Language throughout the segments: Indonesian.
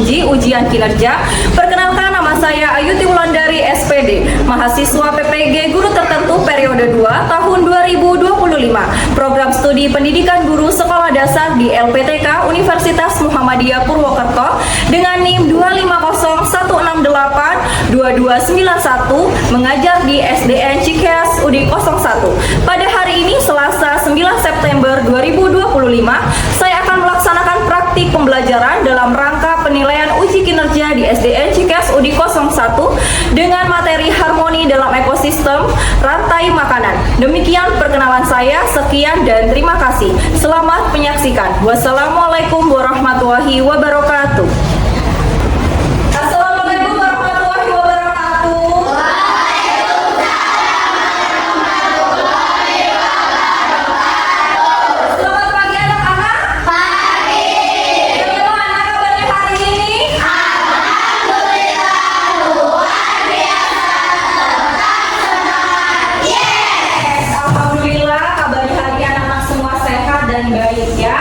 menguji ujian kinerja. Perkenalkan, nama saya Ayu Wulandari SPD, mahasiswa PPG Guru Tertentu periode 2 tahun 2025, program studi pendidikan guru sekolah dasar di LPTK Universitas Muhammadiyah Purwokerto dengan NIM 250168291, mengajar di SDN Cikeas UD 01. Pada hari ini Selasa 9 September 2025, saya akan melaksanakan praktik pembelajaran dalam rangka penilaian uji kinerja di SDN Cikeas UD 01 dengan materi harmoni dalam ekosistem rantai makanan. Demikian perkenalan saya, sekian dan terima kasih. Selamat menyaksikan. Wassalamualaikum warahmatullahi wabarakatuh. Assalamualaikum warahmatullahi wabarakatuh. Selamat pagi anak-anak. Pagi. Bagaimana kabarnya hari ini? Alhamdulillah, luar biasa. Yes. Alhamdulillah kabarnya hari ini anak-anak semua sehat dan baik ya.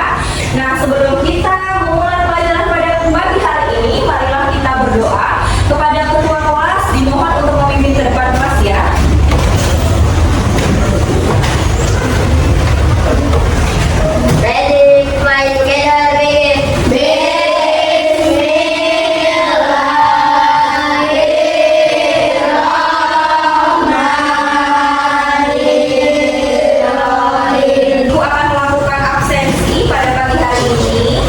Nah, sebelum kita memulai pelajaran pada pagi hari ini, marilah kita berdoa kepada ketua kelas, dimohon untuk memimpin ke depan kelas ya. Ready, fly together, begin. Ibu akan melakukan absensi pada pagi hari ini.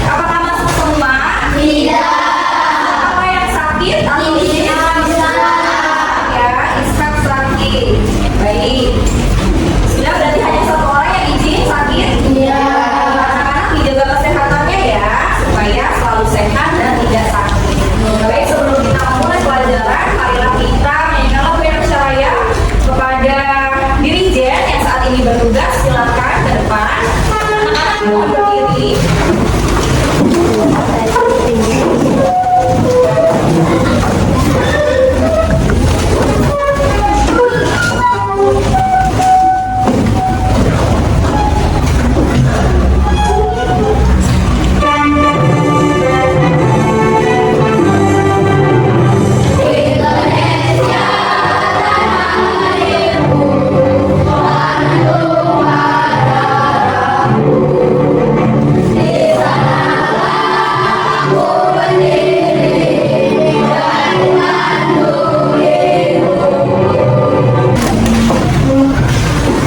Apakah masuk semua? Tidak. Apa yang sakit? Atau ya, Ishak sakit. Baik. Sudah, berarti hanya satu orang yang izin sakit. Iya. Anak-anak dijaga kesehatannya ya, supaya selalu sehat dan tidak sakit. Baik, sebelum kita mulai pelajaran, marilah kita menyanyikan lagu yang syaraya kepada dirijen yang saat ini bertugas. Silakan ke depan. Anak-anak mohon berdiri.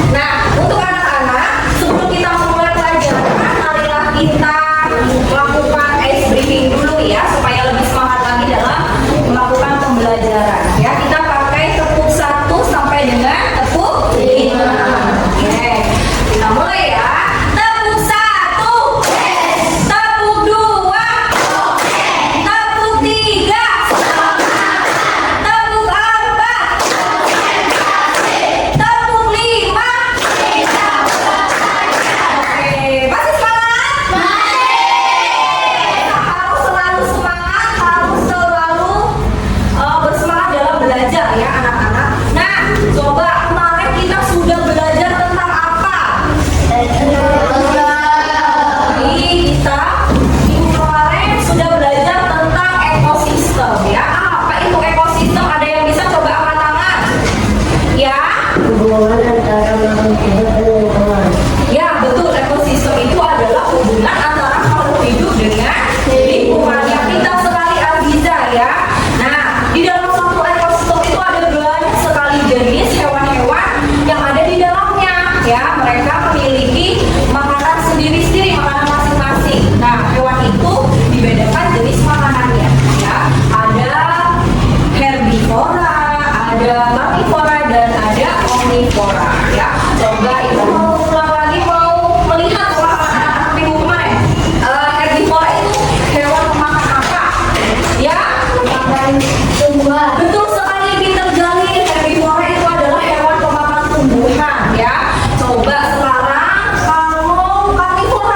Nah, untuk anak-anak, sebelum kita memulai pelajaran, marilah kita melakukan ice breathing dulu ya, supaya lebih semangat lagi dalam melakukan pembelajaran. Ya, kita pakai tepuk 1 sampai dengan tepuk 5. Oke, kita mulai ya. Tepuk 1, tepuk 2, tepuk 3, tepuk 4, tepuk 5. Oke, masih semangat? Harus selalu semangat, harus selalu bersemangat dalam belajar ya anak-anak. Nah, coba kemarin kita sudah belajar tentang apa? Kita minggu kemarin sudah belajar tentang ekosistem ya. Apa itu ekosistem? Ada yang bisa coba angkat tangan? Ya? Hubungan antara makhluk hidup dan lingkungan. Ya, betul. Ekosistem itu adalah hubungan antara makhluk hidup dengan lingkungan yang pintar sekali Algiza ya. Nah, di dalam satu ekosistem itu ada banyak sekali jenis hewan-hewan yang ada di dalamnya ya. Mereka memiliki makanan sendiri-sendiri, makanan masing-masing. Nah, hewan itu dibedakan jenis makanannya ya. Ada herbivora, ada karnivora, dan ada omnivora ya. Coba ibu mau ulang lagi, mau melihat pemahaman anak-anak minggu kemarin. Herbivora itu hewan pemakan apa? Ya, Makan tumbuhan. betul sekali, pintar sekali. Herbivora itu adalah hewan pemakan tumbuhan ya. Coba sekarang kalau karnivora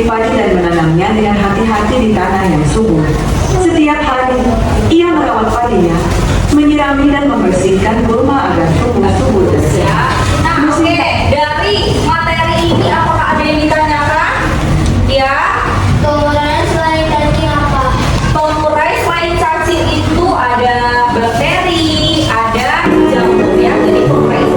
padi dan menanamnya dengan hati-hati di tanah yang subur. Setiap hari, ia merawat padinya, menyirami dan membersihkan gulma agar tumbuh subur dan Ya. sehat. Nah, oke, dari materi ini apakah ada yang ditanyakan? Ya. Kemudian selain cacing apa? Pengurai selain cacing itu ada bakteri, ada jamur ya. Jadi pengurai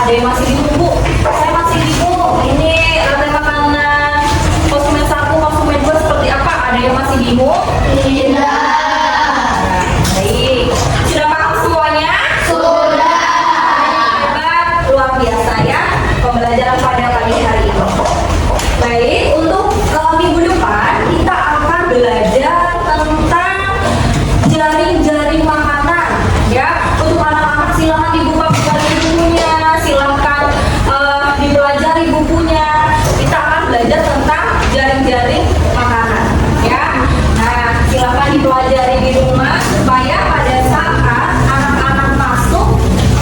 Ada yang masih bingung, Bu? Saya masih bingung. Ini rantai makanan konsumen 1, konsumen 2 seperti apa? Ada yang masih bingung? Baik. Sudah paham semuanya? Hebat, luar biasa ya pembelajaran pada pagi hari ini. Baik, untuk minggu depan kita akan belajar tentang jaring-jaring makanan ya. Untuk anak-anak silakan dibuka bukunya, silakan dipelajari bukunya. Kita akan belajar tentang jaring-jaring makanan ya. Nah, silakan dipelajari di rumah supaya pada saat anak-anak masuk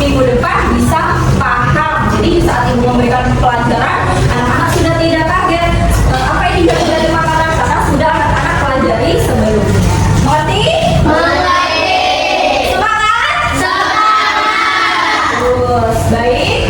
minggu depan bisa paham. Jadi saat ibu memberikan pelajaran, anak-anak sudah tidak kaget apa ini jaring-jaring makanan karena sudah anak-anak pelajari sebelumnya. Mengerti? Semangat? Terus, baik.